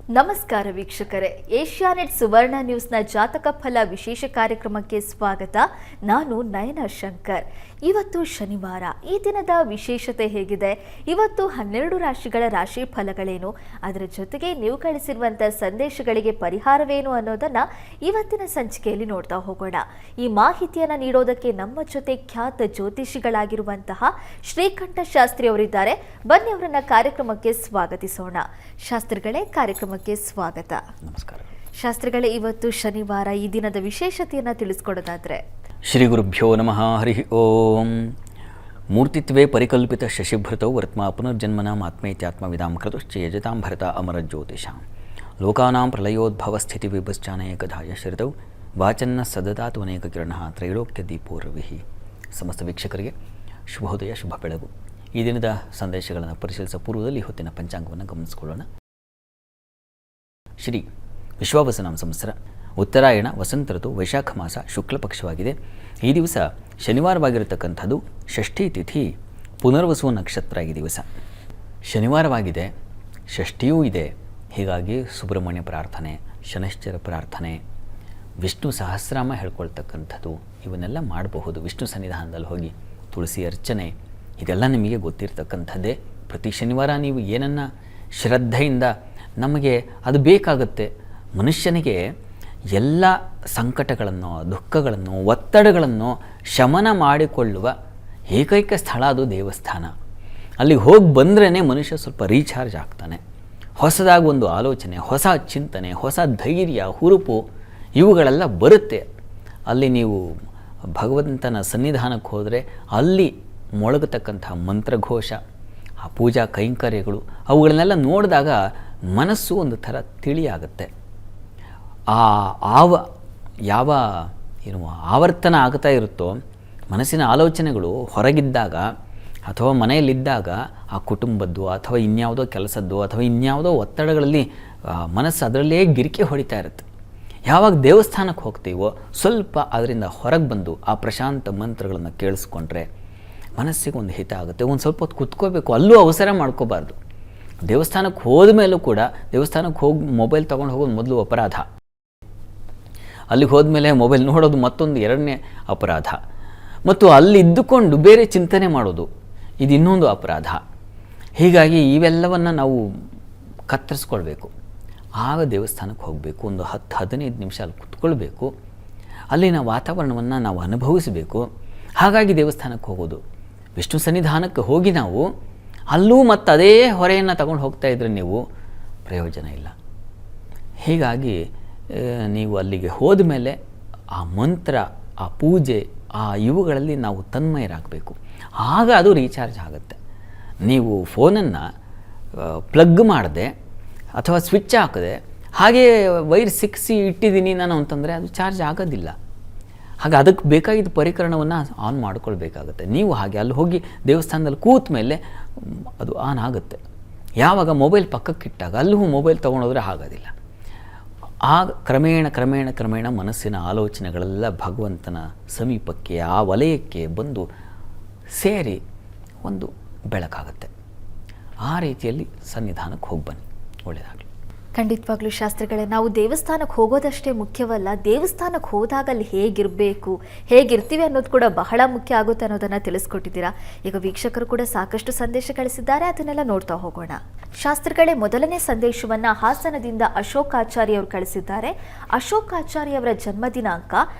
ನಮಸ್ಕಾರ ವೀಕ್ಷಕರೇ, ಏಷ್ಯಾನೆಟ್ ಸುವರ್ಣ ನ್ಯೂಸ್ನ ಜಾತಕ ಫಲ ವಿಶೇಷ ಕಾರ್ಯಕ್ರಮಕ್ಕೆ ಸ್ವಾಗತ. ನಾನು ನಯನ ಶಂಕರ್. ಇವತ್ತು ಶನಿವಾರ. ಈ ದಿನದ ವಿಶೇಷತೆ ಹೇಗಿದೆ, ಇವತ್ತು 12 ರಾಶಿಗಳ ರಾಶಿ ಫಲಗಳೇನು, ಅದರ ಜೊತೆಗೆ ನೀವು ಕಳಿಸಿರುವಂಥ ಸಂದೇಶಗಳಿಗೆ ಪರಿಹಾರವೇನು ಅನ್ನೋದನ್ನ ಇವತ್ತಿನ ಸಂಚಿಕೆಯಲ್ಲಿ ನೋಡ್ತಾ ಹೋಗೋಣ. ಈ ಮಾಹಿತಿಯನ್ನು ನೀಡೋದಕ್ಕೆ ನಮ್ಮ ಜೊತೆ ಖ್ಯಾತ ಜ್ಯೋತಿಷಿಗಳಾಗಿರುವಂತಹ ಶ್ರೀಕಂಠ ಶಾಸ್ತ್ರಿ ಅವರಿದ್ದಾರೆ. ಬನ್ನಿ ಅವರನ್ನ ಕಾರ್ಯಕ್ರಮಕ್ಕೆ ಸ್ವಾಗತಿಸೋಣ. ಶಾಸ್ತ್ರಿಗಳೇ, ಕಾರ್ಯಕ್ರಮಕ್ಕೆ ಸ್ವಾಗತ. ನಮಸ್ಕಾರ ಶಾಸ್ತ್ರಿಗಳೇ, ಇವತ್ತು ಶನಿವಾರ, ಈ ದಿನದ ವಿಶೇಷತೆಯನ್ನು ತಿಳಿಸ್ಕೊಡೋದಾದ್ರೆ? ಶ್ರೀ ಗುರುಭ್ಯೋ ನಮಃ. ಹರಿ ಓಂ. ಮೂರ್ತಿತ್ವೇ ಪರಿಕಲ್ಪಿತ ಶಶಿಭೃತೌ ವರ್ತ್ಮಾ ಪುನರ್ಜನ್ಮನಾಂ ಆತ್ಮೇತ್ಯಾತ್ಮವಿದಾಂ ಕೃತಶ್ಚ ಯಜತಾಂ ಭರತ ಅಮರ ಜ್ಯೋತಿಷಾಂ ಲೋಕಾನಾಂ ಪ್ರಳಯೋದ್ಭವ ಸ್ಥಿತಿ ವಿಭಶ್ಚಾನೇಕಧಾಯ ಶ್ರಿತೌ ವಾಚನ್ನ ಸದದಾತು ಅನೇಕ ಕಿರಣ ತ್ರೈಲೋಕ್ಯ ದೀಪೋ ರವಿಹಿ. ಸಮಸ್ತ ವೀಕ್ಷಕರಿಗೆ ಶುಭೋದಯ, ಶುಭ ಬೆಳಗು. ಈ ದಿನದ ಸಂದೇಶಗಳನ್ನು ಪರಿಶೀಲಿಸುವ ಪೂರ್ವದಲ್ಲಿ ಹೊತ್ತಿನ ಪಂಚಾಂಗವನ್ನು ಗಮನಿಸಿಕೊಳ್ಳೋಣ. ಶ್ರೀ ವಿಶ್ವಾವಸನಾಮ ಸಂವತ್ಸರ, ಉತ್ತರಾಯಣ, ವಸಂತ ಋತು, ವೈಶಾಖ ಮಾಸ, ಶುಕ್ಲ ಪಕ್ಷವಾಗಿದೆ. ಈ ದಿವಸ ಶನಿವಾರವಾಗಿರತಕ್ಕಂಥದ್ದು. ಷಷ್ಠಿ ತಿಥಿ, ಪುನರ್ವಸು ನಕ್ಷತ್ರ. ಈ ದಿವಸ ಶನಿವಾರವಾಗಿದೆ, ಷಷ್ಠಿಯೂ ಇದೆ. ಹೀಗಾಗಿ ಸುಬ್ರಹ್ಮಣ್ಯ ಪ್ರಾರ್ಥನೆ, ಶನೈಶ್ಚರ ಪ್ರಾರ್ಥನೆ, ವಿಷ್ಣು ಸಹಸ್ರನಾಮ ಹೇಳ್ಕೊಳ್ತಕ್ಕಂಥದ್ದು ಇವನ್ನೆಲ್ಲ ಮಾಡಬಹುದು. ವಿಷ್ಣು ಸನ್ನಿಧಾನದಲ್ಲಿ ಹೋಗಿ ತುಳಸಿ ಅರ್ಚನೆ, ಇದೆಲ್ಲ ನಿಮಗೆ ಗೊತ್ತಿರ್ತಕ್ಕಂಥದ್ದೇ. ಪ್ರತಿ ಶನಿವಾರ ನೀವು ಏನನ್ನು ಶ್ರದ್ಧೆಯಿಂದ, ನಮಗೆ ಅದು ಬೇಕಾಗುತ್ತೆ. ಮನುಷ್ಯನಿಗೆ ಎಲ್ಲ ಸಂಕಟಗಳನ್ನು, ದುಃಖಗಳನ್ನು, ಒತ್ತಡಗಳನ್ನು ಶಮನ ಮಾಡಿಕೊಳ್ಳುವ ಏಕೈಕ ಸ್ಥಳ ಅದು ದೇವಸ್ಥಾನ. ಅಲ್ಲಿಗೆ ಹೋಗಿ ಬಂದ್ರೇ ಮನುಷ್ಯ ಸ್ವಲ್ಪ ರೀಚಾರ್ಜ್ ಆಗ್ತಾನೆ. ಹೊಸದಾಗಿ ಒಂದು ಆಲೋಚನೆ, ಹೊಸ ಚಿಂತನೆ, ಹೊಸ ಧೈರ್ಯ, ಹುರುಪು ಇವುಗಳೆಲ್ಲ ಬರುತ್ತೆ. ಅಲ್ಲಿ ನೀವು ಭಗವಂತನ ಸನ್ನಿಧಾನಕ್ಕೆ ಹೋದರೆ ಅಲ್ಲಿ ಮೊಳಗತಕ್ಕಂಥ ಮಂತ್ರಘೋಷ, ಆ ಪೂಜಾ ಕೈಂಕರ್ಯಗಳು, ಅವುಗಳನ್ನೆಲ್ಲ ನೋಡಿದಾಗ ಮನಸ್ಸು ಒಂದು ಥರ ತಿಳಿಯಾಗುತ್ತೆ. ಯಾವ ಆವರ್ತನ ಆಗ್ತಾ ಇರುತ್ತೋ ಮನಸ್ಸಿನ ಆಲೋಚನೆಗಳು ಹೊರಗಿದ್ದಾಗ ಅಥವಾ ಮನೆಯಲ್ಲಿದ್ದಾಗ ಆ ಕುಟುಂಬದ್ದು ಅಥವಾ ಇನ್ಯಾವುದೋ ಕೆಲಸದ್ದು ಅಥವಾ ಇನ್ಯಾವುದೋ ಒತ್ತಡಗಳಲ್ಲಿ ಮನಸ್ಸು ಅದರಲ್ಲೇ ಗಿರಿಕೆ ಹೊಡಿತಾ ಇರುತ್ತೆ. ಯಾವಾಗ ದೇವಸ್ಥಾನಕ್ಕೆ ಹೋಗ್ತೀವೋ ಸ್ವಲ್ಪ ಅದರಿಂದ ಹೊರಗೆ ಬಂದು ಆ ಪ್ರಶಾಂತ ಮಂತ್ರಗಳನ್ನು ಕೇಳಿಸ್ಕೊಂಡ್ರೆ ಮನಸ್ಸಿಗೆ ಒಂದು ಹಿತ ಆಗುತ್ತೆ. ಒಂದು ಸ್ವಲ್ಪ ಹೊತ್ತು ಕುತ್ಕೋಬೇಕು, ಅಲ್ಲೂ ಅವಸರ ಮಾಡ್ಕೋಬಾರ್ದು. ದೇವಸ್ಥಾನಕ್ಕೆ ಹೋದ ಮೇಲೂ ಕೂಡ, ದೇವಸ್ಥಾನಕ್ಕೆ ಹೋಗಿ ಮೊಬೈಲ್ ತೊಗೊಂಡು ಹೋಗೋದು ಮೊದಲು ಅಪರಾಧ. ಅಲ್ಲಿಗೆ ಹೋದ್ಮೇಲೆ ಮೊಬೈಲ್ ನೋಡೋದು ಮತ್ತೊಂದು ಎರಡನೇ ಅಪರಾಧ. ಮತ್ತು ಅಲ್ಲಿ ಇದ್ದುಕೊಂಡು ಬೇರೆ ಚಿಂತನೆ ಮಾಡೋದು, ಇದು ಇನ್ನೊಂದು ಅಪರಾಧ. ಹೀಗಾಗಿ ಇವೆಲ್ಲವನ್ನು ನಾವು ಕತ್ತರಿಸ್ಕೊಳ್ಬೇಕು. ಆಗ ದೇವಸ್ಥಾನಕ್ಕೆ ಹೋಗಬೇಕು. ಒಂದು 10-15 ನಿಮಿಷ ಅಲ್ಲಿ ಕುತ್ಕೊಳ್ಬೇಕು. ಅಲ್ಲಿನ ವಾತಾವರಣವನ್ನು ನಾವು ಅನುಭವಿಸಬೇಕು. ಹಾಗಾಗಿ ದೇವಸ್ಥಾನಕ್ಕೆ ಹೋಗೋದು. ವಿಷ್ಣು ಸನ್ನಿಧಾನಕ್ಕೆ ಹೋಗಿ ನಾವು ಅಲ್ಲೂ ಮತ್ತು ಅದೇ ಹೊರೆಯನ್ನು ತಗೊಂಡು ಹೋಗ್ತಾ ಇದ್ರೆ ನೀವು ಪ್ರಯೋಜನ ಇಲ್ಲ. ಹೀಗಾಗಿ ನೀವು ಅಲ್ಲಿಗೆ ಹೋದ ಮೇಲೆ ಆ ಮಂತ್ರ, ಆ ಪೂಜೆ, ಆ ಇವುಗಳಲ್ಲಿ ನಾವು ತನ್ಮಯರಾಗಬೇಕು. ಆಗ ಅದು ರೀಚಾರ್ಜ್ ಆಗುತ್ತೆ. ನೀವು ಫೋನನ್ನು ಪ್ಲಗ್ ಮಾಡದೆ ಅಥವಾ ಸ್ವಿಚ್ ಹಾಕದೆ ಹಾಗೇ ವೈರ್ ಸಿಕ್ಕಿಸಿ ಇಟ್ಟಿದ್ದೀನಿ ನಾನು ಅಂತಂದರೆ ಅದು ಚಾರ್ಜ್ ಆಗೋದಿಲ್ಲ. ಹಾಗೆ ಅದಕ್ಕೆ ಬೇಕಾಗಿದ್ದ ಪರಿಕರಣವನ್ನು ಆನ್ ಮಾಡ್ಕೊಳ್ಬೇಕಾಗತ್ತೆ. ನೀವು ಹಾಗೆ ಅಲ್ಲಿ ಹೋಗಿ ದೇವಸ್ಥಾನದಲ್ಲಿ ಕೂತ ಮೇಲೆ ಅದು ಆನ್ ಆಗುತ್ತೆ. ಯಾವಾಗ ಮೊಬೈಲ್ ಪಕ್ಕಕ್ಕಿಟ್ಟಾಗ ಅಲ್ಲೂ ಮೊಬೈಲ್ ತೊಗೊಂಡೋದ್ರೆ ಆಗೋದಿಲ್ಲ. ಆಗ ಕ್ರಮೇಣ ಕ್ರಮೇಣ ಕ್ರಮೇಣ ಮನಸ್ಸಿನ ಆಲೋಚನೆಗಳೆಲ್ಲ ಭಗವಂತನ ಸಮೀಪಕ್ಕೆ, ಆ ವಲಯಕ್ಕೆ ಬಂದು ಸೇರಿ ಒಂದು ಬೆಳಕಾಗುತ್ತೆ. ಆ ರೀತಿಯಲ್ಲಿ ಸನ್ನಿಧಾನಕ್ಕೆ ಹೋಗಿ ಬನ್ನಿ, ಒಳ್ಳೆಯದಾಗಲಿ. ಖಂಡಿತವಾಗ್ಲೂ ಶಾಸ್ತ್ರಿಗಳೇ, ನಾವು ದೇವಸ್ಥಾನಕ್ಕೆ ಹೋಗೋದಷ್ಟೇ ಮುಖ್ಯವಲ್ಲ, ದೇವಸ್ಥಾನಕ್ಕೆ ಹೋದಾಗ ಅಲ್ಲಿ ಹೇಗಿರ್ತೀವಿ ಅನ್ನೋದು ಕೂಡ ಬಹಳ ಮುಖ್ಯ ಆಗುತ್ತೆ ಅನ್ನೋದನ್ನು ತಿಳಿಸ್ಕೊಟ್ಟಿದ್ದೀರಾ. ಈಗ ವೀಕ್ಷಕರು ಕೂಡ ಸಾಕಷ್ಟು ಸಂದೇಶ ಕಳಿಸಿದ್ದಾರೆ, ಅದನ್ನೆಲ್ಲ ನೋಡ್ತಾ ಹೋಗೋಣ. ಶಾಸ್ತ್ರಿಗಳೇ, ಮೊದಲನೇ ಸಂದೇಶವನ್ನು ಹಾಸನದಿಂದ ಅಶೋಕ್ ಆಚಾರ್ಯ ಅವರು ಕಳಿಸಿದ್ದಾರೆ. ಅಶೋಕ್ ಆಚಾರ್ಯ ಅವರ ಜನ್ಮ ದಿನಾಂಕ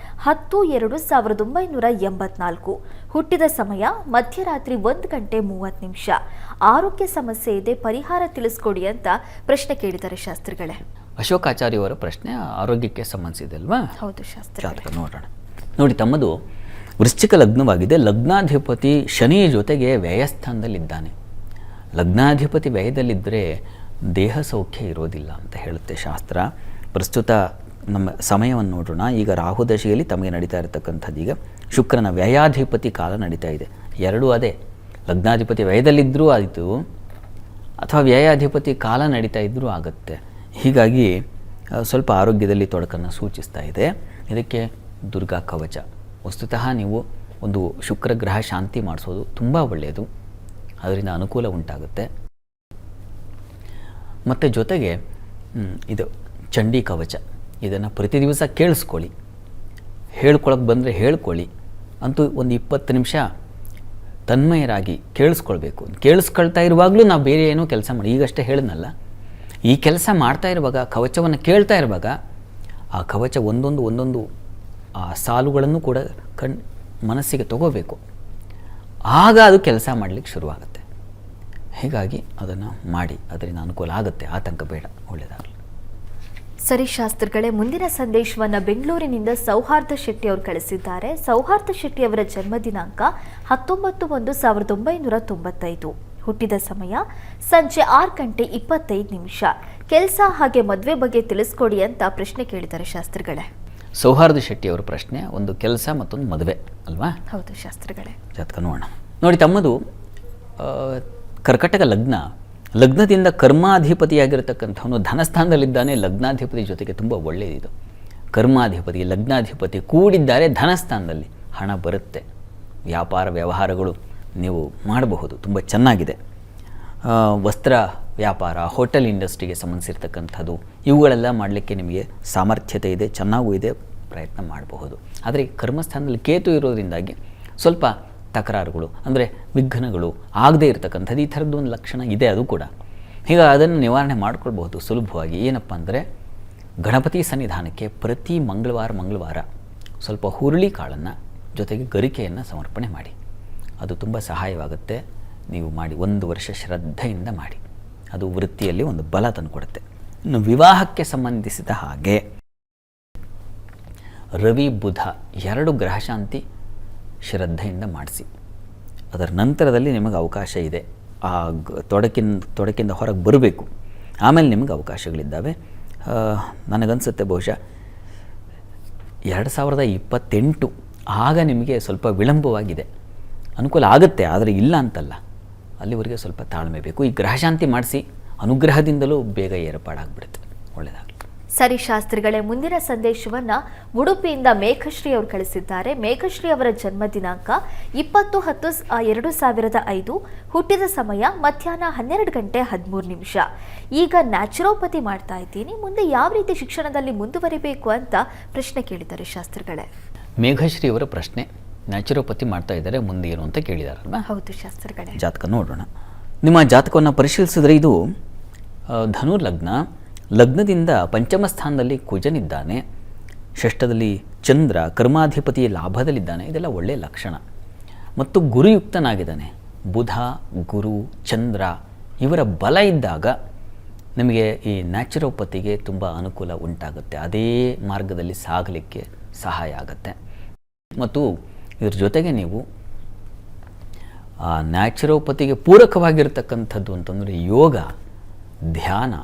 10/2/1984. ಹುಟ್ಟಿದ ಸಮಯ ಮಧ್ಯರಾತ್ರಿ 1:30. ಆರೋಗ್ಯ ಸಮಸ್ಯೆ ಇದೆ, ಪರಿಹಾರ ತಿಳಿಸ್ಕೊಡಿ ಅಂತ ಪ್ರಶ್ನೆ ಕೇಳಿದ್ದಾರೆ ಶಾಸ್ತ್ರಿಗಳೇ. ಅಶೋಕ್ ಆಚಾರ್ಯವರ ಪ್ರಶ್ನೆ ಆರೋಗ್ಯಕ್ಕೆ ಸಂಬಂಧಿಸಿದೆ ಅಲ್ವಾ? ಹೌದು ಶಾಸ್ತ್ರ. ಜಾತಕ ನೋಡೋಣ. ನೋಡಿ, ತಮ್ಮದು ವೃಶ್ಚಿಕ ಲಗ್ನವಾಗಿದೆ. ಲಗ್ನಾಧಿಪತಿ ಶನಿ ಜೊತೆಗೆ ವ್ಯಯಸ್ಥಾನದಲ್ಲಿದ್ದಾನೆ. ಲಗ್ನಾಧಿಪತಿ ವ್ಯಯದಲ್ಲಿದ್ದರೆ ದೇಹ ಸೌಖ್ಯ ಇರೋದಿಲ್ಲ ಅಂತ ಹೇಳುತ್ತೆ ಶಾಸ್ತ್ರ. ಪ್ರಸ್ತುತ ನಮ್ಮ ಸಮಯವನ್ನು ನೋಡೋಣ. ಈಗ ರಾಹು ದಶೆಯಲ್ಲಿ ತಮಗೆ ನಡೀತಾ ಇರತಕ್ಕಂಥದ್ದು, ಈಗ ಶುಕ್ರನ ವ್ಯಯಾಧಿಪತಿ ಕಾಲ ನಡೀತಾ ಇದೆ. ಎರಡೂ ಅದೇ, ಲಗ್ನಾಧಿಪತಿ ವ್ಯಯದಲ್ಲಿದ್ದರೂ ಆಯಿತು ಅಥವಾ ವ್ಯಯಾಧಿಪತಿ ಕಾಲ ನಡೀತಾ ಇದ್ದರೂ ಆಗುತ್ತೆ. ಹೀಗಾಗಿ ಸ್ವಲ್ಪ ಆರೋಗ್ಯದಲ್ಲಿ ತೊಡಕನ್ನು ಸೂಚಿಸ್ತಾ ಇದೆ. ಇದಕ್ಕೆ ದುರ್ಗಾ ಕವಚ, ವಸ್ತುತಃ ನೀವು ಒಂದು ಶುಕ್ರ ಗ್ರಹ ಶಾಂತಿ ಮಾಡಿಸೋದು ತುಂಬ ಒಳ್ಳೆಯದು. ಅದರಿಂದ ಅನುಕೂಲ ಉಂಟಾಗುತ್ತೆ. ಮತ್ತು ಜೊತೆಗೆ ಇದು ಚಂಡಿ ಕವಚ. ಇದನ್ನು ಪ್ರತಿ ದಿವಸ ಕೇಳಿಸ್ಕೊಳ್ಳಿ. ಹೇಳ್ಕೊಳಕ್ಕೆ ಬಂದರೆ ಹೇಳ್ಕೊಳ್ಳಿ. ಅಂತೂ ಒಂದು 20 ನಿಮಿಷ ತನ್ಮಯರಾಗಿ ಕೇಳಿಸ್ಕೊಳ್ಬೇಕು. ಕೇಳಿಸ್ಕೊಳ್ತಾ ಇರುವಾಗಲೂ ನಾವು ಬೇರೆ ಏನೋ ಕೆಲಸ ಮಾಡಿ, ಈಗಷ್ಟೇ ಹೇಳಿದ್ನಲ್ಲ, ಈ ಕೆಲಸ ಮಾಡ್ತಾ ಇರುವಾಗ, ಕವಚವನ್ನು ಕೇಳ್ತಾ ಇರುವಾಗ ಆ ಕವಚ ಒಂದೊಂದು ಆ ಸಾಲುಗಳನ್ನು ಕೂಡ ಮನಸ್ಸಿಗೆ ತಗೋಬೇಕು. ಆಗ ಅದು ಕೆಲಸ ಮಾಡಲಿಕ್ಕೆ ಶುರುವಾಗುತ್ತೆ. ಹೀಗಾಗಿ ಅದನ್ನು ಮಾಡಿ, ಅದರಿಂದ ಅನುಕೂಲ ಆಗುತ್ತೆ. ಆತಂಕ ಬೇಡ. ಒಳ್ಳೆಯದಾಗಲಿ. ಸರಿ ಶಾಸ್ತ್ರಿಗಳೇ, ಮುಂದಿನ ಸಂದೇಶವನ್ನು ಬೆಂಗಳೂರಿನಿಂದ ಸೌಹಾರ್ದ ಶೆಟ್ಟಿ ಅವರು ಕಳಿಸಿದ್ದಾರೆ. ಸೌಹಾರ್ದ ಶೆಟ್ಟಿ ಅವರ ಜನ್ಮ ದಿನಾಂಕ 19/1/1995. ಹುಟ್ಟಿದ ಸಮಯ ಸಂಜೆ 6:25. ಕೆಲಸ ಹಾಗೆ ಮದುವೆ ಬಗ್ಗೆ ತಿಳಿಸ್ಕೊಡಿ ಅಂತ ಪ್ರಶ್ನೆ ಕೇಳಿದ್ದಾರೆ ಶಾಸ್ತ್ರಿಗಳೇ. ಸೌಹಾರ್ದ ಶೆಟ್ಟಿ ಅವರ ಪ್ರಶ್ನೆ ಒಂದು ಕೆಲಸ ಮತ್ತೊಂದು ಮದುವೆ ಅಲ್ವಾ? ಹೌದು ಶಾಸ್ತ್ರಿಗಳೇ. ಜಾತಕ ನೋಡೋಣ. ನೋಡಿ, ತಮ್ಮದು ಕರ್ಕಟಕ ಲಗ್ನ. ಲಗ್ನದಿಂದ ಕರ್ಮಾಧಿಪತಿಯಾಗಿರತಕ್ಕಂಥವನು ಧನಸ್ಥಾನದಲ್ಲಿದ್ದಾನೆ. ಲಗ್ನಾಧಿಪತಿ ಜೊತೆಗೆ ತುಂಬ ಒಳ್ಳೆಯದಿದು. ಕರ್ಮಾಧಿಪತಿ ಲಗ್ನಾಧಿಪತಿ ಕೂಡಿದ್ದಾರೆ ಧನಸ್ಥಾನದಲ್ಲಿ. ಹಣ ಬರುತ್ತೆ. ವ್ಯಾಪಾರ ವ್ಯವಹಾರಗಳು ನೀವು ಮಾಡಬಹುದು. ತುಂಬ ಚೆನ್ನಾಗಿದೆ. ವಸ್ತ್ರ ವ್ಯಾಪಾರ, ಹೋಟೆಲ್ ಇಂಡಸ್ಟ್ರಿಗೆ ಸಂಬಂಧಿಸಿರ್ತಕ್ಕಂಥದ್ದು ಇವುಗಳೆಲ್ಲ ಮಾಡಲಿಕ್ಕೆ ನಿಮಗೆ ಸಾಮರ್ಥ್ಯತೆ ಇದೆ, ಚೆನ್ನಾಗೂ ಇದೆ, ಪ್ರಯತ್ನ ಮಾಡಬಹುದು. ಆದರೆ ಕರ್ಮಸ್ಥಾನದಲ್ಲಿ ಕೇತು ಇರೋದ್ರಿಂದಾಗಿ ಸ್ವಲ್ಪ ತಕರಾರುಗಳು, ಅಂದರೆ ವಿಘ್ನಗಳು ಆಗದೇ ಇರತಕ್ಕಂಥದ್ದು, ಈ ಥರದ್ದು ಒಂದು ಲಕ್ಷಣ ಇದೆ. ಅದು ಕೂಡ ಈಗ ಅದನ್ನು ನಿವಾರಣೆ ಮಾಡ್ಕೊಳ್ಬಹುದು ಸುಲಭವಾಗಿ. ಏನಪ್ಪ ಅಂದರೆ, ಗಣಪತಿ ಸನ್ನಿಧಾನಕ್ಕೆ ಪ್ರತಿ ಮಂಗಳವಾರ ಸ್ವಲ್ಪ ಹುರುಳಿ ಕಾಳನ್ನು ಜೊತೆಗೆ ಗರಿಕೆಯನ್ನು ಸಮರ್ಪಣೆ ಮಾಡಿ. ಅದು ತುಂಬ ಸಹಾಯವಾಗುತ್ತೆ. ನೀವು ಮಾಡಿ 1 ವರ್ಷ ಶ್ರದ್ಧೆಯಿಂದ ಮಾಡಿ. ಅದು ವೃತ್ತಿಯಲ್ಲಿ ಒಂದು ಬಲ ತಂದುಕೊಡುತ್ತೆ. ಇನ್ನು ವಿವಾಹಕ್ಕೆ ಸಂಬಂಧಿಸಿದ ಹಾಗೆ ರವಿ ಬುಧ 2 ಗ್ರಹ ಶಾಂತಿ ಶ್ರದ್ಧೆಯಿಂದ ಮಾಡಿಸಿ. ಅದರ ನಂತರದಲ್ಲಿ ನಿಮಗೆ ಅವಕಾಶ ಇದೆ. ಆ ತೊಡಕಿಂದ ಹೊರಗೆ ಬರಬೇಕು. ಆಮೇಲೆ ನಿಮಗೆ ಅವಕಾಶಗಳಿದ್ದಾವೆ. ನನಗನ್ಸುತ್ತೆ ಬಹುಶಃ 2028 ಆಗ ನಿಮಗೆ ಸ್ವಲ್ಪ ವಿಳಂಬವಾಗಿದೆ. ಅನುಕೂಲ ಆಗುತ್ತೆ, ಆದರೆ ಇಲ್ಲ ಅಂತಲ್ಲ. ಅಲ್ಲಿವರೆಗೆ ಸ್ವಲ್ಪ ತಾಳ್ಮೆ ಬೇಕು. ಈ ಗ್ರಹಶಾಂತಿ ಮಾಡಿಸಿ, ಅನುಗ್ರಹದಿಂದಲೂ ಬೇಗ ಏರ್ಪಾಡಾಗ್ಬಿಡುತ್ತೆ. ಒಳ್ಳೆಯದಾಗಲಿ. ಸರಿ ಶಾಸ್ತ್ರಿಗಳೇ, ಮುಂದಿನ ಸಂದೇಶವನ್ನು ಉಡುಪಿಯಿಂದ ಮೇಘಶ್ರೀ ಅವರು ಕಳಿಸಿದ್ದಾರೆ. ಮೇಘಶ್ರೀ ಅವರ ಜನ್ಮ ದಿನಾಂಕ 20/10/2005. ಹುಟ್ಟಿದ ಸಮಯ ಮಧ್ಯಾಹ್ನ 12:13. ಈಗ ನ್ಯಾಚುರೋಪತಿ ಮಾಡ್ತಾ ಇದ್ದೀನಿ, ಮುಂದೆ ಯಾವ ರೀತಿ ಶಿಕ್ಷಣದಲ್ಲಿ ಮುಂದುವರಿಬೇಕು ಅಂತ ಪ್ರಶ್ನೆ ಕೇಳಿದ್ದಾರೆ ಶಾಸ್ತ್ರಿಗಳೇ. ಮೇಘಶ್ರೀ ಅವರ ಪ್ರಶ್ನೆ, ನ್ಯಾಚುರೋಪತಿ ಮಾಡ್ತಾ ಇದ್ದಾರೆ, ಮುಂದೆ ಏನು ಅಂತ ಕೇಳಿದಾರಲ್ವ? ಹೌದು ಶಾಸ್ತ್ರಿಗಳೇ. ಜಾತಕ ನೋಡೋಣ. ನಿಮ್ಮ ಜಾತಕವನ್ನು ಪರಿಶೀಲಿಸಿದ್ರೆ ಇದು ಧನು ಲಗ್ನ. ಲಗ್ನದಿಂದ ಪಂಚಮ ಸ್ಥಾನದಲ್ಲಿ ಕುಜನಿದ್ದಾನೆ, ಷಷ್ಠದಲ್ಲಿ ಚಂದ್ರ, ಕರ್ಮಾಧಿಪತಿ ಲಾಭದಲ್ಲಿದ್ದಾನೆ. ಇದೆಲ್ಲ ಒಳ್ಳೆಯ ಲಕ್ಷಣ. ಮತ್ತು ಗುರುಯುಕ್ತನಾಗಿದ್ದಾನೆ. ಬುಧ, ಗುರು, ಚಂದ್ರ ಇವರ ಬಲ ಇದ್ದಾಗ ನಿಮಗೆ ಈ ನ್ಯಾಚುರೋಪತಿಗೆ ತುಂಬ ಅನುಕೂಲ ಉಂಟಾಗುತ್ತೆ. ಅದೇ ಮಾರ್ಗದಲ್ಲಿ ಸಾಗಲಿಕ್ಕೆ ಸಹಾಯ ಆಗುತ್ತೆ. ಮತ್ತು ಇದ್ರ ಜೊತೆಗೆ ನೀವು ಆ ನ್ಯಾಚುರೋಪತಿಗೆ ಪೂರಕವಾಗಿರ್ತಕ್ಕಂಥದ್ದು ಅಂತಂದರೆ ಯೋಗ, ಧ್ಯಾನ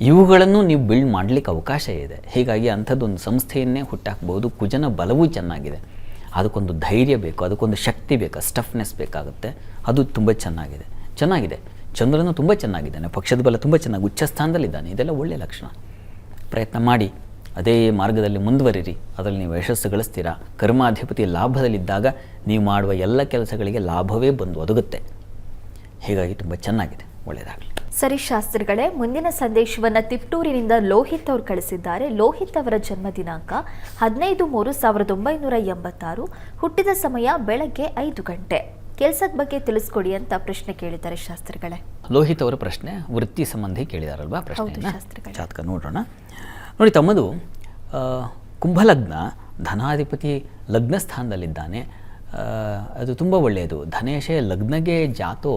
ಇವುಗಳನ್ನು ನೀವು ಬಿಲ್ಡ್ ಮಾಡಲಿಕ್ಕೆ ಅವಕಾಶ ಇದೆ. ಹೀಗಾಗಿ ಅಂಥದ್ದೊಂದು ಸಂಸ್ಥೆಯನ್ನೇ ಹುಟ್ಟಾಕ್ಬೋದು. ಕುಜನ ಬಲವೂ ಚೆನ್ನಾಗಿದೆ. ಅದಕ್ಕೊಂದು ಧೈರ್ಯ ಬೇಕು, ಅದಕ್ಕೊಂದು ಶಕ್ತಿ ಬೇಕು, ಸ್ಟಫ್ನೆಸ್ ಬೇಕಾಗುತ್ತೆ. ಅದು ತುಂಬ ಚೆನ್ನಾಗಿದೆ. ಚಂದ್ರನು ತುಂಬ ಚೆನ್ನಾಗಿದ್ದಾನೆ, ಪಕ್ಷದ ಬಲ ತುಂಬ ಚೆನ್ನಾಗಿ ಉಚ್ಚ ಸ್ಥಾನದಲ್ಲಿದ್ದಾನೆ. ಇದೆಲ್ಲ ಒಳ್ಳೆಯ ಲಕ್ಷಣ. ಪ್ರಯತ್ನ ಮಾಡಿ, ಅದೇ ಮಾರ್ಗದಲ್ಲಿ ಮುಂದುವರಿರಿ. ಅದರಲ್ಲಿ ನೀವು ಯಶಸ್ಸು ಗಳಿಸ್ತೀರಾ. ಕರ್ಮಾಧಿಪತಿ ಲಾಭದಲ್ಲಿದ್ದಾಗ ನೀವು ಮಾಡುವ ಎಲ್ಲ ಕೆಲಸಗಳಿಗೆ ಲಾಭವೇ ಬಂದು ಒದಗುತ್ತೆ. ಹೀಗಾಗಿ ತುಂಬ ಚೆನ್ನಾಗಿದೆ. ಒಳ್ಳೆಯದಾಗಲಿ. ಸರಿ ಶಾಸ್ತ್ರಿಗಳೇ, ಮುಂದಿನ ಸಂದೇಶವನ್ನು ತಿಪ್ಟೂರಿನಿಂದ ಲೋಹಿತ್ ಅವರು ಕಳಿಸಿದ್ದಾರೆ. ಲೋಹಿತ್ ಅವರ ಜನ್ಮ ದಿನಾಂಕ 15/3/1986. ಹುಟ್ಟಿದ ಸಮಯ ಬೆಳಗ್ಗೆ 5 ಗಂಟೆ. ಕೆಲಸದ ಬಗ್ಗೆ ತಿಳಿಸ್ಕೊಡಿ ಅಂತ ಪ್ರಶ್ನೆ ಕೇಳಿದ್ದಾರೆ ಶಾಸ್ತ್ರಿಗಳೇ. ಲೋಹಿತ್ ಅವರ ಪ್ರಶ್ನೆ ವೃತ್ತಿ ಸಂಬಂಧಿ ಕೇಳಿದಾರಲ್ವಾ ಪ್ರಶ್ನೆ? ಶಾಸ್ತ್ರಿಗಳೇ. ಜಾತಕ ನೋಡೋಣ. ನೋಡಿ, ತಮ್ಮದು ಕುಂಭಲಗ್ನ, ಧನಾಧಿಪತಿ ಲಗ್ನ ಸ್ಥಾನದಲ್ಲಿದ್ದಾನೆ. ಅದು ತುಂಬ ಒಳ್ಳೆಯದು. ಧನೇಶೇ ಲಗ್ನಗೆ ಜಾತೋ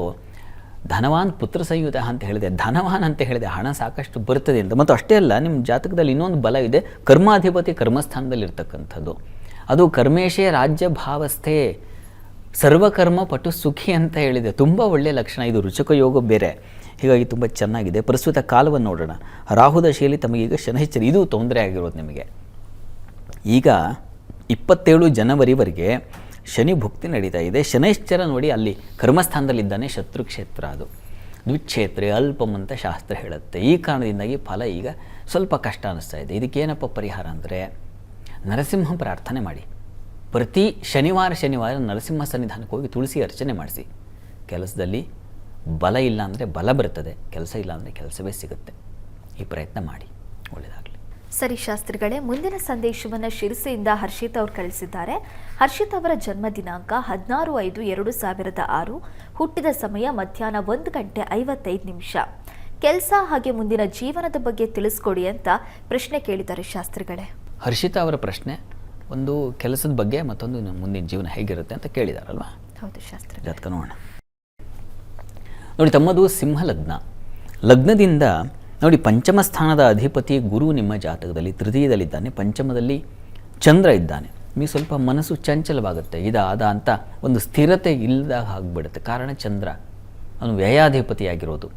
ಧನವಾನ್ ಪುತ್ರ ಸಂಯುತ ಅಂತ ಹೇಳಿದೆ. ಧನವಾನ್ ಅಂತ ಹೇಳಿದೆ, ಹಣ ಸಾಕಷ್ಟು ಬರ್ತದೆ ಅಂತ. ಮತ್ತು ಅಷ್ಟೇ ಅಲ್ಲ, ನಿಮ್ಮ ಜಾತಕದಲ್ಲಿ ಇನ್ನೊಂದು ಬಲ ಇದೆ. ಕರ್ಮಾಧಿಪತಿ ಕರ್ಮಸ್ಥಾನದಲ್ಲಿರ್ತಕ್ಕಂಥದ್ದು. ಅದು ಕರ್ಮೇಶೇ ರಾಜ್ಯ ಭಾವಸ್ಥೆ ಸರ್ವಕರ್ಮ ಪಟು ಸುಖಿ ಅಂತ ಹೇಳಿದೆ. ತುಂಬ ಒಳ್ಳೆಯ ಲಕ್ಷಣ. ಇದು ರುಚಕ ಯೋಗ ಬೇರೆ. ಹೀಗಾಗಿ ತುಂಬ ಚೆನ್ನಾಗಿದೆ. ಪ್ರಸ್ತುತ ಕಾಲವನ್ನು ನೋಡೋಣ. ರಾಹುದ ಶೈಲಿ ತಮಗೀಗ ಶನೈಶ್ಚರ, ಇದು ತೊಂದರೆ ಆಗಿರೋದು ನಿಮಗೆ. ಈಗ 27 ಜನವರಿವರೆಗೆ ಶನಿ ಭುಕ್ತಿ ನಡೀತಾ ಇದೆ. ಶನೈಶ್ಚರ ನೋಡಿ, ಅಲ್ಲಿ ಕರ್ಮಸ್ಥಾನದಲ್ಲಿದ್ದಾನೆ. ಶತ್ರುಕ್ಷೇತ್ರ, ಅದು ದ್ವಿಕ್ಷೇತ್ರ ಅಲ್ಪಂ ಅಂತ ಶಾಸ್ತ್ರ ಹೇಳುತ್ತೆ. ಈ ಕಾರಣದಿಂದಾಗಿ ಫಲ ಈಗ ಸ್ವಲ್ಪ ಕಷ್ಟ ಅನ್ನಿಸ್ತಾ ಇದೆ. ಇದಕ್ಕೇನಪ್ಪ ಪರಿಹಾರ ಅಂದರೆ, ನರಸಿಂಹ ಪ್ರಾರ್ಥನೆ ಮಾಡಿ. ಪ್ರತಿ ಶನಿವಾರ ನರಸಿಂಹ ಸನ್ನಿಧಾನಕ್ಕೆ ಹೋಗಿ ತುಳಸಿ ಅರ್ಚನೆ ಮಾಡಿಸಿ. ಕೆಲಸದಲ್ಲಿ ಬಲ ಇಲ್ಲ ಅಂದರೆ ಬಲ ಬರ್ತದೆ, ಕೆಲಸ ಇಲ್ಲ ಅಂದರೆ ಕೆಲಸವೇ ಸಿಗುತ್ತೆ. ಈ ಪ್ರಯತ್ನ ಮಾಡಿ. ಒಳ್ಳೆಯದಾಗಲಿ. ಸರಿ ಶಾಸ್ತ್ರಿಗಳೇ, ಮುಂದಿನ ಸಂದೇಶವನ್ನು ಶಿರಸಿಯಿಂದ ಹರ್ಷಿತ್ ಅವರು ಕಳಿಸಿದ್ದಾರೆ. ಹರ್ಷಿತ್ ಅವರ ಜನ್ಮ ದಿನಾಂಕ 16/5/2006, ಹುಟ್ಟಿದ ಸಮಯ ಮಧ್ಯಾಹ್ನ 1:55. ಕೆಲಸ ಹಾಗೆ ಮುಂದಿನ ಜೀವನದ ಬಗ್ಗೆ ತಿಳಿಸ್ಕೊಡಿ ಅಂತ ಪ್ರಶ್ನೆ ಕೇಳಿದ್ದಾರೆ ಶಾಸ್ತ್ರಿಗಳೇ. ಹರ್ಷಿತಾ ಅವರ ಪ್ರಶ್ನೆ ಒಂದು ಕೆಲಸದ ಬಗ್ಗೆ, ಮತ್ತೊಂದು ಮುಂದಿನ ಜೀವನ ಹೇಗಿರುತ್ತೆ ಅಂತ ಕೇಳಿದಾರಲ್ವಾ? ಹೌದು ಶಾಸ್ತ್ರಿ. ಜಾತಕ ನೋಡೋಣ. ನೋಡಿ, ತಮ್ಮದು ಸಿಂಹ ಲಗ್ನ. ಲಗ್ನದಿಂದ ನೋಡಿ, ಪಂಚಮ ಸ್ಥಾನದ ಅಧಿಪತಿ ಗುರು ನಿಮ್ಮ ಜಾತಕದಲ್ಲಿ ತೃತೀಯದಲ್ಲಿದ್ದಾನೆ, ಪಂಚಮದಲ್ಲಿ ಚಂದ್ರ ಇದ್ದಾನೆ. ನಿಮಗೆ ಸ್ವಲ್ಪ ಮನಸ್ಸು ಚಂಚಲವಾಗುತ್ತೆ, ಇದಾದ ಅಂತ ಒಂದು ಸ್ಥಿರತೆ ಇಲ್ಲದಾಗ ಆಗಿಬಿಡುತ್ತೆ. ಕಾರಣ ಚಂದ್ರ ಅವನು ವ್ಯಯಾಧಿಪತಿಯಾಗಿರೋದು.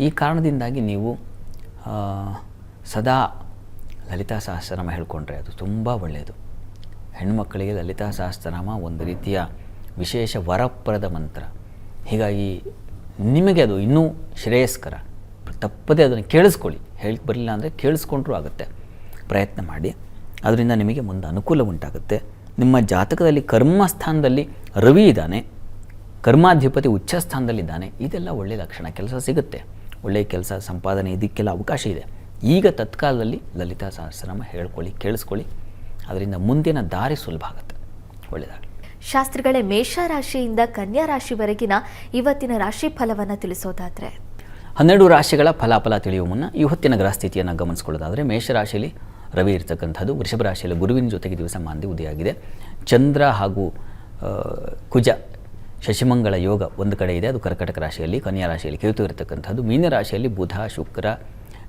ಈ ಕಾರಣದಿಂದಾಗಿ ನೀವು ಸದಾ ಲಲಿತಾ ಸಹಸ್ರನಾಮ ಹೇಳ್ಕೊಂಡ್ರೆ ಅದು ತುಂಬ ಒಳ್ಳೆಯದು. ಹೆಣ್ಣುಮಕ್ಕಳಿಗೆ ಲಲಿತಾ ಸಹಸ್ರನಾಮ ಒಂದು ರೀತಿಯ ವಿಶೇಷ ವರಪ್ರದ ಮಂತ್ರ. ಹೀಗಾಗಿ ನಿಮಗೆ ಅದು ಇನ್ನೂ ಶ್ರೇಯಸ್ಕರ. ತಪ್ಪದೇ ಅದನ್ನು ಕೇಳಿಸ್ಕೊಳ್ಳಿ. ಹೇಳಿ ಬರಲಿಲ್ಲ ಅಂದರೆ ಕೇಳಿಸ್ಕೊಂಡ್ರೂ ಆಗುತ್ತೆ. ಪ್ರಯತ್ನ ಮಾಡಿ, ಅದರಿಂದ ನಿಮಗೆ ಮುಂದೆ ಅನುಕೂಲ ಉಂಟಾಗುತ್ತೆ. ನಿಮ್ಮ ಜಾತಕದಲ್ಲಿ ಕರ್ಮಸ್ಥಾನದಲ್ಲಿ ರವಿ ಇದ್ದಾನೆ, ಕರ್ಮಾಧಿಪತಿ ಉಚ್ಚ ಸ್ಥಾನದಲ್ಲಿದ್ದಾನೆ. ಇದೆಲ್ಲ ಒಳ್ಳೆಯ ಲಕ್ಷಣ. ಕೆಲಸ ಸಿಗುತ್ತೆ, ಒಳ್ಳೆಯ ಕೆಲಸ ಸಂಪಾದನೆ, ಇದಕ್ಕೆಲ್ಲ ಅವಕಾಶ ಇದೆ. ಈಗ ತತ್ಕಾಲದಲ್ಲಿ ಲಲಿತಾ ಸಹಸ್ರನಾಮ ಹೇಳ್ಕೊಳ್ಳಿ, ಕೇಳಿಸ್ಕೊಳ್ಳಿ. ಅದರಿಂದ ಮುಂದಿನ ದಾರಿ ಸುಲಭ ಆಗುತ್ತೆ. ಒಳ್ಳೆಯದಾಗಲಿ. ಶಾಸ್ತ್ರಿಗಳೇ, ಮೇಷರಾಶಿಯಿಂದ ಕನ್ಯಾ ರಾಶಿವರೆಗಿನ ಇವತ್ತಿನ ರಾಶಿ ಫಲವನ್ನು ತಿಳಿಸೋದಾದರೆ? 12 ರಾಶಿಗಳ ಫಲಾಫಲ ತಿಳಿಯುವ ಮುನ್ನ ಇವತ್ತಿನ ಗ್ರಹ ಸ್ಥಿತಿಯನ್ನು ಗಮನಿಸ್ಕೊಳ್ಳೋದಾದರೆ, ಮೇಷರಾಶಿಯಲ್ಲಿ ರವಿ ಇರ್ತಕ್ಕಂಥದ್ದು, ವೃಷಭ ರಾಶಿಯಲ್ಲಿ ಗುರುವಿನ ಜೊತೆಗೆ ದಿವಸ ಮಾಂದಿ ಉದಯಾಗಿದೆ. ಚಂದ್ರ ಹಾಗೂ ಕುಜ ಶಶಿಮಂಗಳ ಯೋಗ ಒಂದು ಕಡೆ ಇದೆ, ಅದು ಕರ್ಕಟಕ ರಾಶಿಯಲ್ಲಿ. ಕನ್ಯಾ ರಾಶಿಯಲ್ಲಿ ಕೇತು ಇರತಕ್ಕಂಥದ್ದು. ಮೀನ ರಾಶಿಯಲ್ಲಿ ಬುಧ, ಶುಕ್ರ,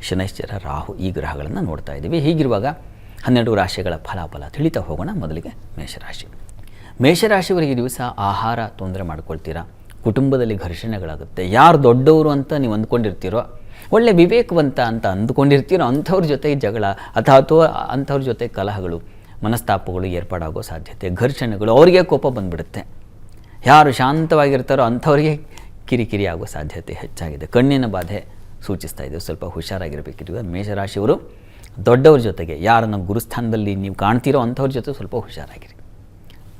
ಶನೈಶ್ಚರ, ರಾಹು ಈ ಗ್ರಹಗಳನ್ನು ನೋಡ್ತಾ ಇದ್ದೀವಿ. ಹೀಗಿರುವಾಗ 12 ರಾಶಿಗಳ ಫಲಾಫಲ ತಿಳಿತಾ ಹೋಗೋಣ. ಮೊದಲಿಗೆ ಮೇಷರಾಶಿ. ಮೇಷರಾಶಿಯವರಿಗೆ ದಿವಸ ಆಹಾರ ತೊಂದರೆ ಮಾಡ್ಕೊಳ್ತೀರಾ, ಕುಟುಂಬದಲ್ಲಿ ಘರ್ಷಣೆಗಳಾಗುತ್ತೆ. ಯಾರು ದೊಡ್ಡವರು ಅಂತ ನೀವು ಅಂದ್ಕೊಂಡಿರ್ತೀರೋ, ಒಳ್ಳೆ ವಿವೇಕವಂತ ಅಂತ ಅಂದ್ಕೊಂಡಿರ್ತೀರೋ ಅಂಥವ್ರ ಜೊತೆ ಜಗಳ ಅಥವಾ ಅಂಥವ್ರ ಜೊತೆ ಕಲಹಗಳು, ಮನಸ್ತಾಪಗಳು ಏರ್ಪಾಡಾಗೋ ಸಾಧ್ಯತೆ, ಘರ್ಷಣೆಗಳು, ಅವರಿಗೆ ಕೋಪ ಬಂದುಬಿಡುತ್ತೆ. ಯಾರು ಶಾಂತವಾಗಿರ್ತಾರೋ ಅಂಥವ್ರಿಗೆ ಕಿರಿಕಿರಿ ಆಗೋ ಸಾಧ್ಯತೆ ಹೆಚ್ಚಾಗಿದೆ. ಕಣ್ಣಿನ ಬಾಧೆ ಸೂಚಿಸ್ತಾ ಇದೆ, ಸ್ವಲ್ಪ ಹುಷಾರಾಗಿರಬೇಕಿರುವ ಮೇಷರಾಶಿಯವರು. ದೊಡ್ಡವ್ರ ಜೊತೆಗೆ, ಯಾರನ್ನು ಗುರುಸ್ಥಾನದಲ್ಲಿ ನೀವು ಕಾಣ್ತೀರೋ ಅಂಥವ್ರ ಜೊತೆ ಸ್ವಲ್ಪ ಹುಷಾರಾಗಿರಿ.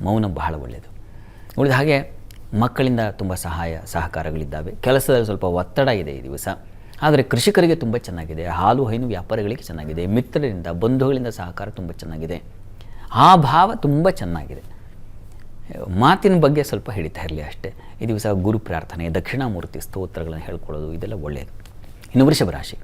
ಮೌನ ಬಹಳ ಒಳ್ಳೆಯದು. ಉಳಿದ ಹಾಗೆ ಮಕ್ಕಳಿಂದ ತುಂಬ ಸಹಕಾರಗಳಿದ್ದಾವೆ. ಕೆಲಸದಲ್ಲಿ ಸ್ವಲ್ಪ ಒತ್ತಡ ಇದೆ ಈ ದಿವಸ. ಆದರೆ ಕೃಷಿಕರಿಗೆ ತುಂಬ ಚೆನ್ನಾಗಿದೆ. ಹಾಲು ಹೈನು ವ್ಯಾಪಾರಿಗಳಿಗೆ ಚೆನ್ನಾಗಿದೆ. ಮಿತ್ರರಿಂದ, ಬಂಧುಗಳಿಂದ ಸಹಕಾರ ತುಂಬ ಚೆನ್ನಾಗಿದೆ. ಆ ಭಾವ ತುಂಬ ಚೆನ್ನಾಗಿದೆ. ಮಾತಿನ ಬಗ್ಗೆ ಸ್ವಲ್ಪ ಹಿಡಿತಾ ಇರಲಿ ಅಷ್ಟೇ. ಈ ದಿವಸ ಗುರು ಪ್ರಾರ್ಥನೆ, ದಕ್ಷಿಣಾಮೂರ್ತಿ ಸ್ತೋತ್ರಗಳನ್ನು ಹೇಳ್ಕೊಳ್ಳೋದು, ಇದೆಲ್ಲ ಒಳ್ಳೆಯದು. ಇನ್ನು ವೃಷಭ ರಾಶಿ.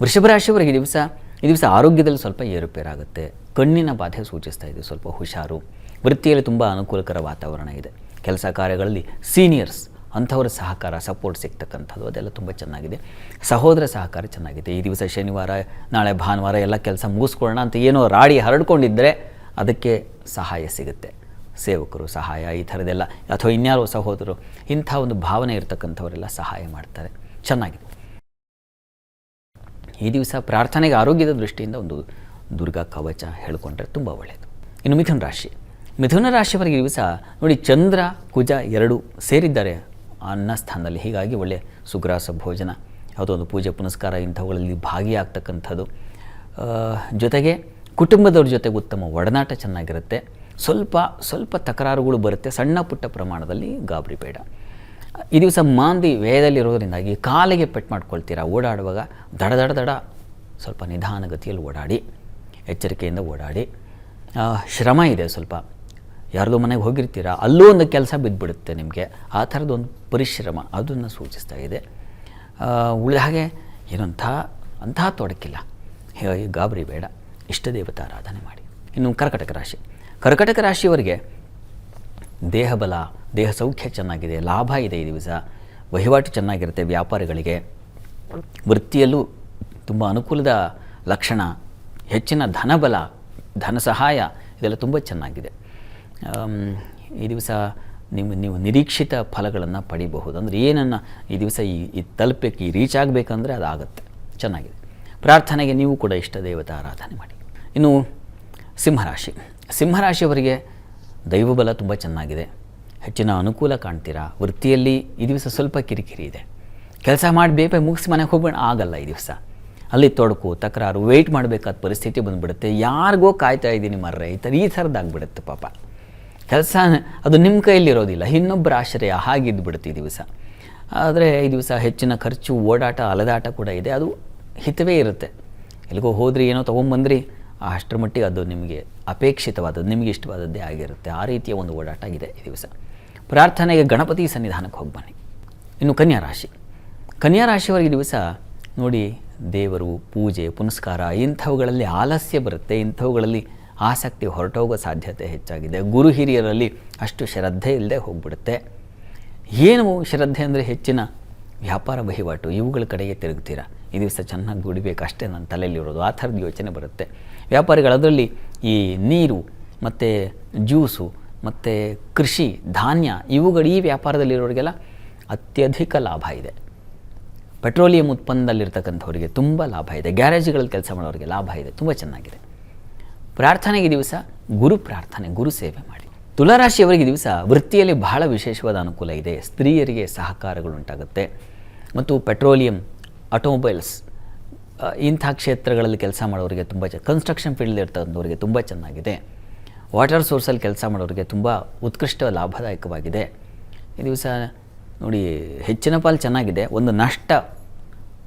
ವೃಷಭ ರಾಶಿಯವರಿಗೆ ಈ ದಿವಸ ಆರೋಗ್ಯದಲ್ಲಿ ಸ್ವಲ್ಪ ಏರುಪೇರಾಗುತ್ತೆ. ಕಣ್ಣಿನ ಬಾಧೆ ಸೂಚಿಸ್ತಾ ಇದೆ, ಸ್ವಲ್ಪ ಹುಷಾರು. ವೃತ್ತಿಯಲ್ಲಿ ತುಂಬ ಅನುಕೂಲಕರ ವಾತಾವರಣ ಇದೆ. ಕೆಲಸ ಕಾರ್ಯಗಳಲ್ಲಿ ಸೀನಿಯರ್ಸ್ ಅಂಥವರ ಸಹಕಾರ, ಸಪೋರ್ಟ್ ಸಿಗ್ತಕ್ಕಂಥದ್ದು ಅದೆಲ್ಲ ತುಂಬ ಚೆನ್ನಾಗಿದೆ. ಸಹೋದರ ಸಹಕಾರ ಚೆನ್ನಾಗಿದೆ. ಈ ದಿವಸ ಶನಿವಾರ, ನಾಳೆ ಭಾನುವಾರ ಎಲ್ಲ ಕೆಲಸ ಮುಗಿಸ್ಕೊಳ್ಳೋಣ ಅಂತ ಏನೋ ರಾಡಿ ಹರಡ್ಕೊಂಡಿದ್ದರೆ ಅದಕ್ಕೆ ಸಹಾಯ ಸಿಗುತ್ತೆ. ಸೇವಕರು ಸಹಾಯ, ಈ ಥರದ್ದೆಲ್ಲ, ಅಥವಾ ಇನ್ಯಾರೋ ಸಹೋದರರು, ಇಂಥ ಒಂದು ಭಾವನೆ ಇರತಕ್ಕಂಥವರೆಲ್ಲ ಸಹಾಯ ಮಾಡ್ತಾರೆ. ಚೆನ್ನಾಗಿದೆ. ಈ ದಿವಸ ಪ್ರಾರ್ಥನೆಗೆ ಆರೋಗ್ಯದ ದೃಷ್ಟಿಯಿಂದ ಒಂದು ದುರ್ಗಾ ಕವಚ ಹೇಳಿಕೊಂಡ್ರೆ ತುಂಬ ಒಳ್ಳೆಯದು. ಇನ್ನು ಮಿಥುನ ರಾಶಿ. ಮಿಥುನ ರಾಶಿಯವರಿಗೆ ಈ ದಿವಸ ನೋಡಿ, ಚಂದ್ರ ಕುಜ ಎರಡೂ ಸೇರಿದ್ದಾರೆ ಅನ್ನ ಸ್ಥಾನದಲ್ಲಿ. ಹೀಗಾಗಿ ಒಳ್ಳೆಯ ಸುಗ್ರಾಸ ಭೋಜನ, ಯಾವುದೋ ಒಂದು ಪೂಜೆ ಪುನಸ್ಕಾರ ಇಂಥವುಗಳಲ್ಲಿ ಭಾಗಿಯಾಗ್ತಕ್ಕಂಥದ್ದು. ಜೊತೆಗೆ ಕುಟುಂಬದವ್ರ ಜೊತೆಗೆ ಉತ್ತಮ ಒಡನಾಟ ಚೆನ್ನಾಗಿರುತ್ತೆ. ಸ್ವಲ್ಪ ತಕರಾರುಗಳು ಬರುತ್ತೆ, ಸಣ್ಣ ಪುಟ್ಟ ಪ್ರಮಾಣದಲ್ಲಿ, ಗಾಬರಿ ಬೇಡ. ಈ ದಿವಸ ಮಾಂದಿ ವ್ಯಯದಲ್ಲಿರೋದ್ರಿಂದಾಗಿ ಕಾಲಿಗೆ ಪೆಟ್ಟು ಮಾಡ್ಕೊಳ್ತೀರಾ. ಓಡಾಡುವಾಗ ದಡ ಸ್ವಲ್ಪ ನಿಧಾನಗತಿಯಲ್ಲಿ ಓಡಾಡಿ, ಎಚ್ಚರಿಕೆಯಿಂದ ಓಡಾಡಿ. ಶ್ರಮ ಇದೆ ಸ್ವಲ್ಪ. ಯಾರ್ದೋ ಮನೆಗೆ ಹೋಗಿರ್ತೀರಾ, ಅಲ್ಲೂ ಒಂದು ಕೆಲಸ ಬಿದ್ದುಬಿಡುತ್ತೆ ನಿಮಗೆ. ಆ ಥರದೊಂದು ಪರಿಶ್ರಮ ಅದನ್ನು ಸೂಚಿಸ್ತಾ ಇದೆ. ಉಳಿದ ಹಾಗೆ ಅಂತಹ ತೊಡಕಿಲ್ಲ. ಹೀಗಾಗಿ ಗಾಬರಿ ಬೇಡ. ಇಷ್ಟ ದೇವತಾ ಆರಾಧನೆ ಮಾಡಿ. ಇನ್ನು ಕರ್ಕಟಕ ರಾಶಿ. ಕರ್ಕಟಕ ರಾಶಿಯವರಿಗೆ ದೇಹ ಬಲ, ದೇಹ ಸೌಖ್ಯ ಚೆನ್ನಾಗಿದೆ, ಲಾಭ ಇದೆ. ಈ ದಿವಸ ವಹಿವಾಟು ಚೆನ್ನಾಗಿರುತ್ತೆ ವ್ಯಾಪಾರಿಗಳಿಗೆ. ವೃತ್ತಿಯಲ್ಲೂ ತುಂಬ ಅನುಕೂಲದ ಲಕ್ಷಣ, ಹೆಚ್ಚಿನ ಧನಬಲ, ಧನ ಸಹಾಯ ಇದೆಲ್ಲ ತುಂಬ ಚೆನ್ನಾಗಿದೆ. ಈ ದಿವಸ ನೀವು ನಿರೀಕ್ಷಿತ ಫಲಗಳನ್ನು ಪಡಿಬಹುದು. ಅಂದರೆ ಏನನ್ನು ಈ ದಿವಸ ಈ ತಲುಪಕ್ಕೆ, ಈ ರೀಚ್ ಆಗಬೇಕಂದ್ರೆ ಅದಾಗುತ್ತೆ. ಚೆನ್ನಾಗಿದೆ. ಪ್ರಾರ್ಥನೆಗೆ ನೀವು ಕೂಡ ಇಷ್ಟ ದೇವತಾ ಆರಾಧನೆ ಮಾಡಿ. ಇನ್ನು ಸಿಂಹರಾಶಿ. ಸಿಂಹರಾಶಿಯವರಿಗೆ ದೈವಬಲ ತುಂಬ ಚೆನ್ನಾಗಿದೆ. ಹೆಚ್ಚಿನ ಅನುಕೂಲ ಕಾಣ್ತೀರಾ. ವೃತ್ತಿಯಲ್ಲಿ ಈ ದಿವಸ ಸ್ವಲ್ಪ ಕಿರಿಕಿರಿ ಇದೆ. ಕೆಲಸ ಮಾಡಿ ಬೇಗ ಮುಗಿಸಿ ಮನೆಗೆ ಹೋಗ್ಬೇಡ ಆಗಲ್ಲ. ಈ ದಿವಸ ಅಲ್ಲಿ ತೊಡಕು, ತಕರಾರು, ವೆಯ್ಟ್ ಮಾಡಬೇಕಾದ ಪರಿಸ್ಥಿತಿ ಬಂದುಬಿಡುತ್ತೆ. ಯಾರಿಗೋ ಕಾಯ್ತಾ ಇದ್ದೀನಿ ಮರ್ರೆ, ಈ ಥರದ್ದಾಗ್ಬಿಡುತ್ತೆ ಪಾಪ. ಕೆಲಸ ಅದು ನಿಮ್ಮ ಕೈಯಲ್ಲಿರೋದಿಲ್ಲ, ಇನ್ನೊಬ್ಬರ ಆಶ್ರಯ, ಹಾಗಿದ್ದು ಬಿಡುತ್ತೆ ಈ ದಿವಸ. ಆದರೆ ಈ ದಿವಸ ಹೆಚ್ಚಿನ ಖರ್ಚು, ಓಡಾಟ, ಅಲೆದಾಟ ಕೂಡ ಇದೆ. ಅದು ಹಿತವೇ ಇರುತ್ತೆ. ಎಲ್ಲಿಗೋ ಹೋದ್ರಿ, ಏನೋ ತೊಗೊಂಬಂದ್ರಿ, ಅಷ್ಟರ ಮಟ್ಟಿಗೆ ಅದು ನಿಮಗೆ ಅಪೇಕ್ಷಿತವಾದದ್ದು, ನಿಮಗೆ ಇಷ್ಟವಾದದ್ದೇ ಆಗಿರುತ್ತೆ. ಆ ರೀತಿಯ ಒಂದು ಓಡಾಟ ಇದೆ ಈ ದಿವಸ. ಪ್ರಾರ್ಥನೆಗೆ ಗಣಪತಿ ಸನ್ನಿಧಾನಕ್ಕೆ ಹೋಗಿ ಬನ್ನಿ. ಇನ್ನು ಕನ್ಯಾ ರಾಶಿ. ಕನ್ಯಾ ರಾಶಿಯವರಿಗೆ ದಿವಸ ನೋಡಿ, ದೇವರು, ಪೂಜೆ, ಪುನಸ್ಕಾರ ಇಂಥವುಗಳಲ್ಲಿ ಆಲಸ್ಯ ಬರುತ್ತೆ. ಇಂಥವುಗಳಲ್ಲಿ ಆಸಕ್ತಿ ಹೊರಟೋಗೋ ಸಾಧ್ಯತೆ ಹೆಚ್ಚಾಗಿದೆ. ಗುರು ಹಿರಿಯರಲ್ಲಿ ಅಷ್ಟು ಶ್ರದ್ಧೆ ಇಲ್ಲದೆ ಹೋಗ್ಬಿಡುತ್ತೆ. ಏನು ಶ್ರದ್ಧೆ ಅಂದರೆ ಹೆಚ್ಚಿನ ವ್ಯಾಪಾರ ವಹಿವಾಟು ಇವುಗಳ ಕಡೆಗೆ ತಿರುಗ್ತೀರಾ. ಈ ದಿವಸ ಚೆನ್ನಾಗಿ ದುಡಿಬೇಕು ಅಷ್ಟೇ ನನ್ನ ತಲೆಯಲ್ಲಿರೋದು, ಆ ಥರದ ಯೋಚನೆ ಬರುತ್ತೆ. ವ್ಯಾಪಾರಿಗಳು ಅದರಲ್ಲಿ ಈ ನೀರು ಮತ್ತು ಜ್ಯೂಸು ಮತ್ತು ಕೃಷಿ, ಧಾನ್ಯ ಇವುಗಳು ಈ ವ್ಯಾಪಾರದಲ್ಲಿರೋರಿಗೆಲ್ಲ ಅತ್ಯಧಿಕ ಲಾಭ ಇದೆ. ಪೆಟ್ರೋಲಿಯಂ ಉತ್ಪನ್ನದಲ್ಲಿರ್ತಕ್ಕಂಥವರಿಗೆ ತುಂಬ ಲಾಭ ಇದೆ. ಗ್ಯಾರೇಜ್ಗಳಲ್ಲಿ ಕೆಲಸ ಮಾಡೋರಿಗೆ ಲಾಭ ಇದೆ. ತುಂಬ ಚೆನ್ನಾಗಿದೆ. ಪ್ರಾರ್ಥನೆಗೆ ದಿವಸ ಗುರು ಪ್ರಾರ್ಥನೆ, ಗುರು ಸೇವೆ ಮಾಡಿ. ತುಲಾರಾಶಿಯವರಿಗೆ ದಿವಸ ವೃತ್ತಿಯಲ್ಲಿ ಬಹಳ ವಿಶೇಷವಾದ ಅನುಕೂಲ ಇದೆ. ಸ್ತ್ರೀಯರಿಗೆ ಸಹಕಾರಗಳುಂಟಾಗುತ್ತೆ. ಮತ್ತು ಪೆಟ್ರೋಲಿಯಂ, ಆಟೋಮೊಬೈಲ್ಸ್ ಇಂಥ ಕ್ಷೇತ್ರಗಳಲ್ಲಿ ಕೆಲಸ ಮಾಡೋರಿಗೆ ತುಂಬ ಕನ್ಸ್ಟ್ರಕ್ಷನ್ ಫೀಲ್ಡ್ ಇರ್ತಕ್ಕಂಥವ್ರಿಗೆ ತುಂಬ ಚೆನ್ನಾಗಿದೆ. ವಾಟರ್ ಸೋರ್ಸಲ್ಲಿ ಕೆಲಸ ಮಾಡೋರಿಗೆ ತುಂಬ ಉತ್ಕೃಷ್ಟ ಲಾಭದಾಯಕವಾಗಿದೆ. ಈ ದಿವಸ ನೋಡಿ, ಹೆಚ್ಚಿನ ಪಾಲು ಚೆನ್ನಾಗಿದೆ. ಒಂದು ನಷ್ಟ,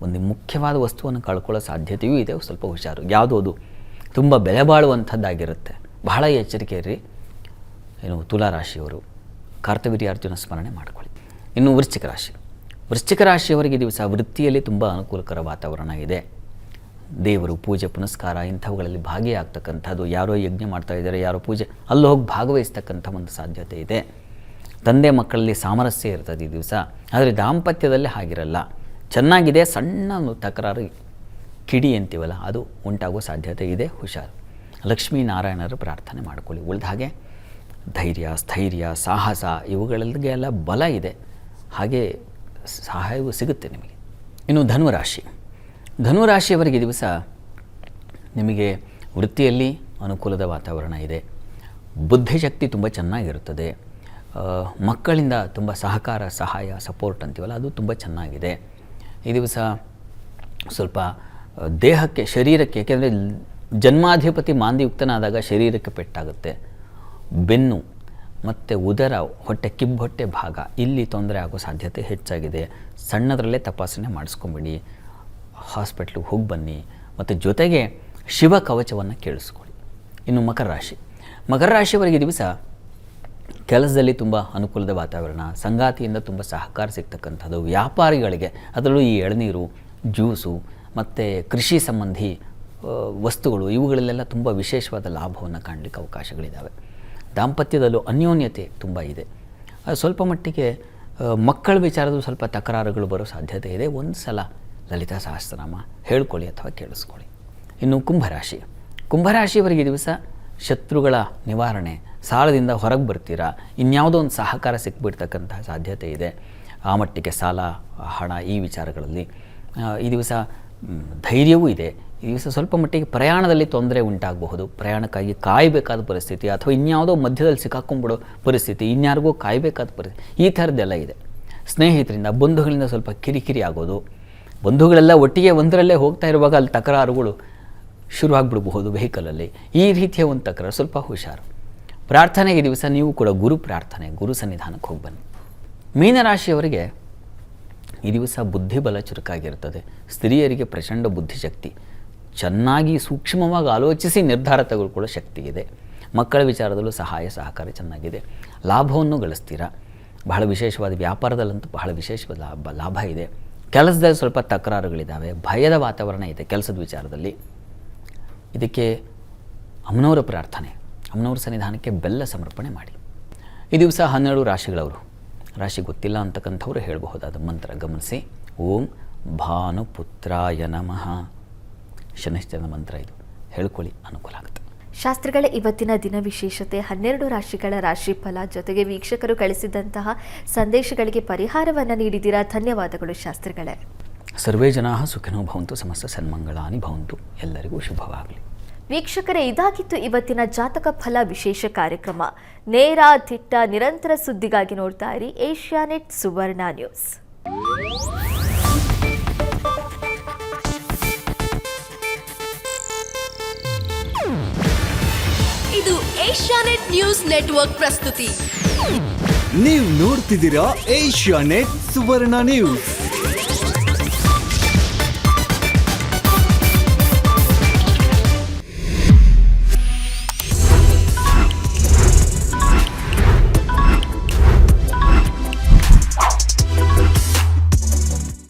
ಒಂದು ಮುಖ್ಯವಾದ ವಸ್ತುವನ್ನು ಕಳ್ಕೊಳ್ಳೋ ಸಾಧ್ಯತೆಯೂ ಇದೆ. ಸ್ವಲ್ಪ ಹುಷಾರು. ಯಾವುದೋ ಅದು ತುಂಬ ಬೆಲೆ ಬಾಳುವಂಥದ್ದಾಗಿರುತ್ತೆ. ಬಹಳ ಎಚ್ಚರಿಕೆ ಇರ್ರಿ. ಏನು ತುಲಾರಾಶಿಯವರು ಕರ್ತವೀರ್ಯಾರ್ಜುನ ಸ್ಮರಣೆ ಮಾಡಿಕೊಳ್ಳಿ. ಇನ್ನು ವೃಶ್ಚಿಕ ರಾಶಿ. ವೃಶ್ಚಿಕ ರಾಶಿಯವರಿಗೆ ದಿವಸ ವೃತ್ತಿಯಲ್ಲಿ ತುಂಬ ಅನುಕೂಲಕರ ವಾತಾವರಣ ಇದೆ. ದೇವರು, ಪೂಜೆ, ಪುನಸ್ಕಾರ ಇಂಥವುಗಳಲ್ಲಿ ಭಾಗಿಯಾಗ್ತಕ್ಕಂಥದ್ದು. ಯಾರೋ ಯಜ್ಞ ಮಾಡ್ತಾ ಇದ್ದಾರೆ, ಯಾರೋ ಪೂಜೆ, ಅಲ್ಲಿ ಹೋಗಿ ಭಾಗವಹಿಸ್ತಕ್ಕಂಥ ಒಂದು ಸಾಧ್ಯತೆ ಇದೆ. ತಂದೆ ಮಕ್ಕಳಲ್ಲಿ ಸಾಮರಸ್ಯ ಇರ್ತದೆ ಈ ದಿವಸ. ಆದರೆ ದಾಂಪತ್ಯದಲ್ಲಿ ಹಾಗಿರಲ್ಲ. ಚೆನ್ನಾಗಿದೆ, ಸಣ್ಣ ತಕರಾರು, ಕಿಡಿ ಅಂತೀವಲ್ಲ, ಅದು ಉಂಟಾಗುವ ಸಾಧ್ಯತೆ ಇದೆ. ಹುಷಾರು. ಲಕ್ಷ್ಮೀನಾರಾಯಣರ ಪ್ರಾರ್ಥನೆ ಮಾಡಿಕೊಳ್ಳಿ. ಉಳಿದ ಹಾಗೆ ಧೈರ್ಯ, ಸ್ಥೈರ್ಯ, ಸಾಹಸ ಇವುಗಳಿಗೆಲ್ಲ ಬಲ ಇದೆ. ಹಾಗೆ ಸಹಾಯವೂ ಸಿಗುತ್ತೆ ನಿಮಗೆ. ಇನ್ನು ಧನುರಾಶಿ. ಧನುರಾಶಿಯವರಿಗೆ ದಿವಸ ನಿಮಗೆ ವೃತ್ತಿಯಲ್ಲಿ ಅನುಕೂಲದ ವಾತಾವರಣ ಇದೆ. ಬುದ್ಧಿಶಕ್ತಿ ತುಂಬ ಚೆನ್ನಾಗಿರುತ್ತದೆ. ಮಕ್ಕಳಿಂದ ತುಂಬ ಸಹಕಾರ, ಸಹಾಯ, ಸಪೋರ್ಟ್ ಅಂತೀವಲ್ಲ, ಅದು ತುಂಬ ಚೆನ್ನಾಗಿದೆ. ಈ ದಿವಸ ಸ್ವಲ್ಪ ದೇಹಕ್ಕೆ, ಶರೀರಕ್ಕೆ, ಏಕೆಂದರೆ ಜನ್ಮಾಧಿಪತಿ ಮಾಂದಿಯುಕ್ತನಾದಾಗ ಶರೀರಕ್ಕೆ ಪೆಟ್ಟಾಗುತ್ತೆ. ಬೆನ್ನು ಮತ್ತು ಉದರ, ಹೊಟ್ಟೆ, ಕಿಬ್ಬೊಟ್ಟೆ ಭಾಗ ಇಲ್ಲಿ ತೊಂದರೆ ಆಗೋ ಸಾಧ್ಯತೆ ಹೆಚ್ಚಾಗಿದೆ. ಸಣ್ಣದರಲ್ಲೇ ತಪಾಸಣೆ ಮಾಡಿಸ್ಕೊಂಬಿಡಿ. ಹಾಸ್ಪಿಟ್ಲಿಗೆ ಹೋಗಿ ಬನ್ನಿ. ಮತ್ತು ಜೊತೆಗೆ ಶಿವ ಕವಚವನ್ನು ಕೇಳಿಸ್ಕೊಳ್ಳಿ. ಇನ್ನು ಮಕರ ರಾಶಿ. ಮಕರ ರಾಶಿಯವರಿಗೆ ದಿವಸ ಕೆಲಸದಲ್ಲಿ ತುಂಬ ಅನುಕೂಲದ ವಾತಾವರಣ, ಸಂಗಾತಿಯಿಂದ ತುಂಬ ಸಹಕಾರ ಸಿಗ್ತಕ್ಕಂಥದ್ದು. ವ್ಯಾಪಾರಿಗಳಿಗೆ, ಅದರಲ್ಲೂ ಈ ಎಳನೀರು, ಜ್ಯೂಸು ಮತ್ತು ಕೃಷಿ ಸಂಬಂಧಿ ವಸ್ತುಗಳು ಇವುಗಳಲ್ಲೆಲ್ಲ ತುಂಬ ವಿಶೇಷವಾದ ಲಾಭವನ್ನು ಕಾಣಲಿಕ್ಕೆ ಅವಕಾಶಗಳಿದ್ದಾವೆ. ದಾಂಪತ್ಯದಲ್ಲೂ ಅನ್ಯೋನ್ಯತೆ ತುಂಬ ಇದೆ. ಅದು ಸ್ವಲ್ಪ ಮಟ್ಟಿಗೆ ಮಕ್ಕಳ ವಿಚಾರದಲ್ಲೂ ಸ್ವಲ್ಪ ತಕರಾರುಗಳು ಬರೋ ಸಾಧ್ಯತೆ ಇದೆ. ಒಂದು ಸಲ ಲಲಿತಾ ಸಹಸ್ರನಾಮ ಹೇಳ್ಕೊಳ್ಳಿ ಅಥವಾ ಕೇಳಿಸ್ಕೊಳ್ಳಿ. ಇನ್ನು ಕುಂಭರಾಶಿ. ಕುಂಭರಾಶಿಯವರಿಗೆ ದಿವಸ ಶತ್ರುಗಳ ನಿವಾರಣೆ, ಸಾಲದಿಂದ ಹೊರಗೆ ಬರ್ತೀರಾ. ಇನ್ಯಾವುದೋ ಒಂದು ಸಹಕಾರ ಸಿಕ್ಬಿಡ್ತಕ್ಕಂತಹ ಸಾಧ್ಯತೆ ಇದೆ. ಆ ಮಟ್ಟಿಗೆ ಸಾಲ, ಹಣ ಈ ವಿಚಾರಗಳಲ್ಲಿ ಈ ದಿವಸ ಧೈರ್ಯವೂ ಇದೆ. ಈ ದಿವಸ ಸ್ವಲ್ಪ ಮಟ್ಟಿಗೆ ಪ್ರಯಾಣದಲ್ಲಿ ತೊಂದರೆ ಉಂಟಾಗಬಹುದು. ಪ್ರಯಾಣಕ್ಕಾಗಿ ಕಾಯಬೇಕಾದ ಪರಿಸ್ಥಿತಿ, ಅಥವಾ ಇನ್ಯಾವುದೋ ಮಧ್ಯದಲ್ಲಿ ಸಿಕ್ಕಾಕೊಂಡ್ಬಿಡೋ ಪರಿಸ್ಥಿತಿ, ಇನ್ಯಾರಿಗೋ ಕಾಯಬೇಕಾದ ಪರಿಸ್ಥಿತಿ, ಈ ಥರದ್ದೆಲ್ಲ ಇದೆ. ಸ್ನೇಹಿತರಿಂದ, ಬಂಧುಗಳಿಂದ ಸ್ವಲ್ಪ ಕಿರಿಕಿರಿ ಆಗೋದು. ಬಂಧುಗಳೆಲ್ಲ ಒಟ್ಟಿಗೆ ಒಂದರಲ್ಲೇ ಹೋಗ್ತಾ ಇರುವಾಗ ಅಲ್ಲಿ ತಕರಾರುಗಳು ಶುರುವಾಗ್ಬಿಡಬಹುದು ವೆಹಿಕಲಲ್ಲಿ. ಈ ರೀತಿಯ ಒಂದು ತಕರಾರು, ಸ್ವಲ್ಪ ಹುಷಾರು. ಪ್ರಾರ್ಥನೆಗೆ ದಿವಸ ನೀವು ಕೂಡ ಗುರು ಪ್ರಾರ್ಥನೆ, ಗುರು ಸನ್ನಿಧಾನಕ್ಕೆ ಹೋಗಿ ಬನ್ನಿ. ಮೀನರಾಶಿಯವರಿಗೆ ಈ ದಿವಸ ಬುದ್ಧಿಬಲ ಚುರುಕಾಗಿರ್ತದೆ. ಸ್ತ್ರೀಯರಿಗೆ ಪ್ರಚಂಡ ಬುದ್ಧಿಶಕ್ತಿ, ಚೆನ್ನಾಗಿ ಸೂಕ್ಷ್ಮವಾಗಿ ಆಲೋಚಿಸಿ ನಿರ್ಧಾರ ತೆಗೆದುಕೊಳ್ಳೋ ಶಕ್ತಿ ಇದೆ. ಮಕ್ಕಳ ವಿಚಾರದಲ್ಲೂ ಸಹಾಯ ಸಹಕಾರ ಚೆನ್ನಾಗಿದೆ. ಲಾಭವನ್ನು ಗಳಿಸ್ತೀರಾ. ಬಹಳ ವಿಶೇಷವಾದ ವ್ಯಾಪಾರದಲ್ಲಂತೂ ಬಹಳ ವಿಶೇಷವಾದ ಲಾಭ ಇದೆ. ಕೆಲಸದಲ್ಲಿ ಸ್ವಲ್ಪ ತಕರಾರುಗಳಿದ್ದಾವೆ. ಭಯದ ವಾತಾವರಣ ಇದೆ ಕೆಲಸದ ವಿಚಾರದಲ್ಲಿ. ಇದಕ್ಕೆ ಅಮ್ಮನವರ ಪ್ರಾರ್ಥನೆ, ಅಮ್ಮನವರ ಸನ್ನಿಧಾನಕ್ಕೆ ಬೆಲ್ಲ ಸಮರ್ಪಣೆ ಮಾಡಿ. ಈ ದಿವಸ 12 ರಾಶಿಗಳವರು, ರಾಶಿ ಗೊತ್ತಿಲ್ಲ ಅಂತಕ್ಕಂಥವ್ರು ಹೇಳಬಹುದಾದ ಮಂತ್ರ ಗಮನಿಸಿ. ಓಂ ಭಾನುಪುತ್ರಾಯ ನಮಃ, ಶನಿಶ್ಚರನ ಮಂತ್ರ ಇದು. ಹೇಳ್ಕೊಳ್ಳಿ, ಅನುಕೂಲ ಆಗುತ್ತೆ. ಶಾಸ್ತ್ರಿಗಳೇ, ಇವತ್ತಿನ ದಿನ ವಿಶೇಷತೆ 12 ರಾಶಿಗಳ ರಾಶಿಫಲ ಜೊತೆಗೆ ವೀಕ್ಷಕರು ಕಳಿಸಿದಂತಹ ಸಂದೇಶಗಳಿಗೆ ಪರಿಹಾರವನ್ನು ನೀಡಿದ್ದೀರಾ. ಧನ್ಯವಾದಗಳು ಶಾಸ್ತ್ರಿಗಳೇ. ಸರ್ವೇ ಜನಾಃ ಸುಖಿನೋ ಭವಂತು, ಸಮಸ್ತ ಸನ್ಮಂಗಳಾನಿ ಭವಂತು. ಎಲ್ಲರಿಗೂ ಶುಭವಾಗಲಿ. ವೀಕ್ಷಕರೇ, ಇದಾಗಿತ್ತು ಇವತ್ತಿನ ಜಾತಕ ಫಲ ವಿಶೇಷ ಕಾರ್ಯಕ್ರಮ. ನೇರ, ದಿಟ್ಟ, ನಿರಂತರ ಸುದ್ದಿಗಾಗಿ ನೋಡ್ತಾ ಇರಿ ಏಷ್ಯಾನೆಟ್ ಸುವರ್ಣ ನ್ಯೂಸ್. ಇದು ಏಷ್ಯಾನೆಟ್ ನ್ಯೂಸ್ ನೆಟ್ವರ್ಕ್ ಪ್ರಸ್ತುತಿ. ನೀವು ನೋಡ್ತಿದ್ದೀರಾ ಏಷ್ಯಾನೆಟ್ ಸುವರ್ಣ ನ್ಯೂಸ್.